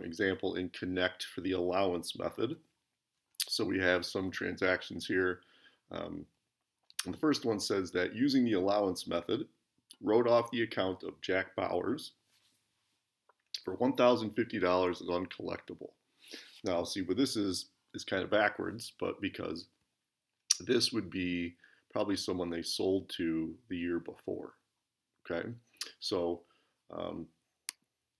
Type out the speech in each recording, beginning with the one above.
example in Connect for the allowance method. So we have some transactions here. And the first one says that using the allowance method, wrote off the account of Jack Bowers for $1,050 as uncollectible. Now, see, what this is kind of backwards, but because this would be probably someone they sold to the year before. Okay, so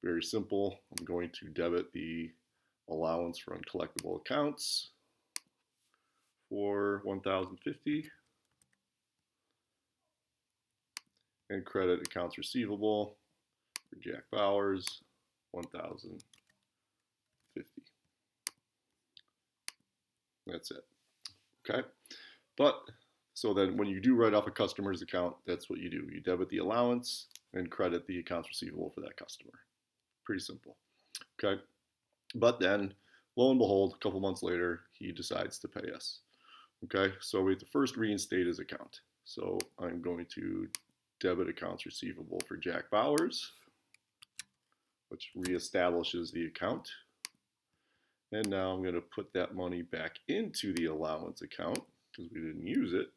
very simple. I'm going to debit the allowance for uncollectible accounts for $1,050 and credit accounts receivable for Jack Bowers $1,050. That's it. Okay, but so then when you do write off a customer's account, that's what you do. You debit the allowance and credit the accounts receivable for that customer. Pretty simple. Okay, but then lo and behold, a couple months later, he decides to pay us. Okay, so we have to first reinstate his account. So I'm going to debit accounts receivable for Jack Bowers, which reestablishes the account. And now I'm going to put that money back into the allowance account because we didn't use it.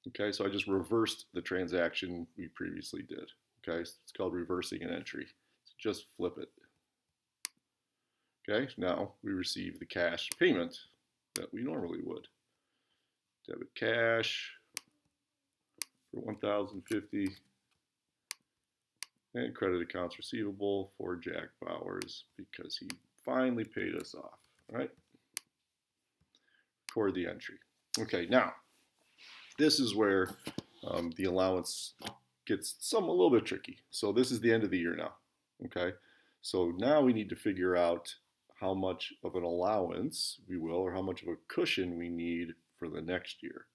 Okay, so I just reversed the transaction we previously did. Okay, it's called reversing an entry. So just flip it. Okay, now we receive the cash payment that we normally would. Debit cash for $1,050 and credit accounts receivable for Jack Bowers because he finally paid us off. All right, record the entry. Okay, now this is where the allowance gets a little bit tricky. So this is the end of the year now. Okay, so now we need to figure out how much of an allowance we will, or how much of a cushion we need for the next year.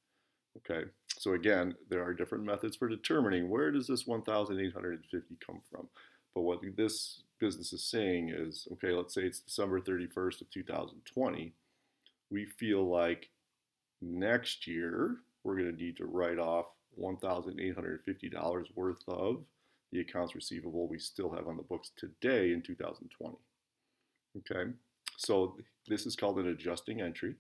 Okay, so again, there are different methods for determining where does this 1,850 come from. But what this business is saying is, okay, let's say it's December 31st of 2020. We feel like next year we're going to need to write off $1,850 worth of the accounts receivable we still have on the books today in 2020. Okay, so this is called an adjusting entry,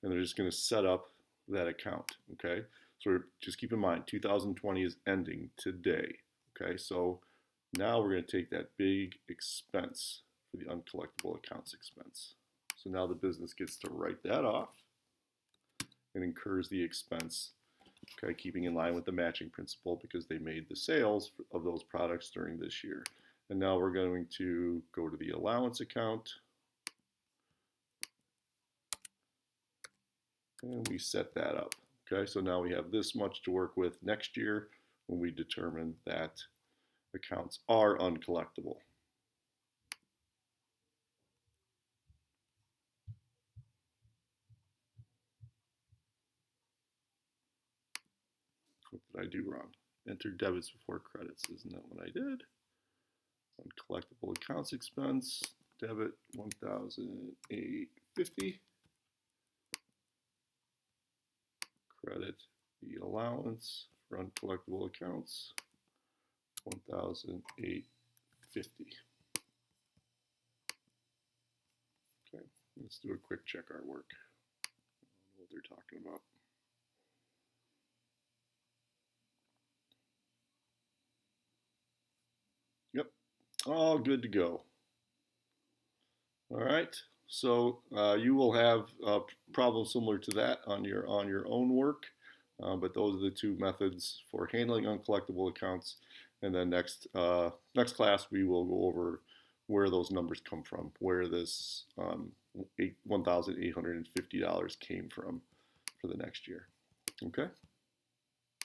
and they're just going to set up that account. Okay, so just keep in mind 2020 is ending today. Okay, so now we're going to take that big expense for the uncollectible accounts expense. So now the business gets to write that off and incurs the expense. Okay, keeping in line with the matching principle because they made the sales of those products during this year. And now we're going to go to the allowance account and we set that up. Okay, so now we have this much to work with next year when we determine that accounts are uncollectible. What did I do wrong? Enter debits before credits. Isn't that what I did? Uncollectible accounts expense, debit 1,850. Credit the allowance for uncollectible accounts, 1,850. Okay, let's do a quick check our work. I don't know what they're talking about. Yep, all good to go. All right, so you will have problems similar to that on your own work, but those are the two methods for handling uncollectible accounts. And then next class we will go over where those numbers come from, where this $1,850 came from for the next year. Okay.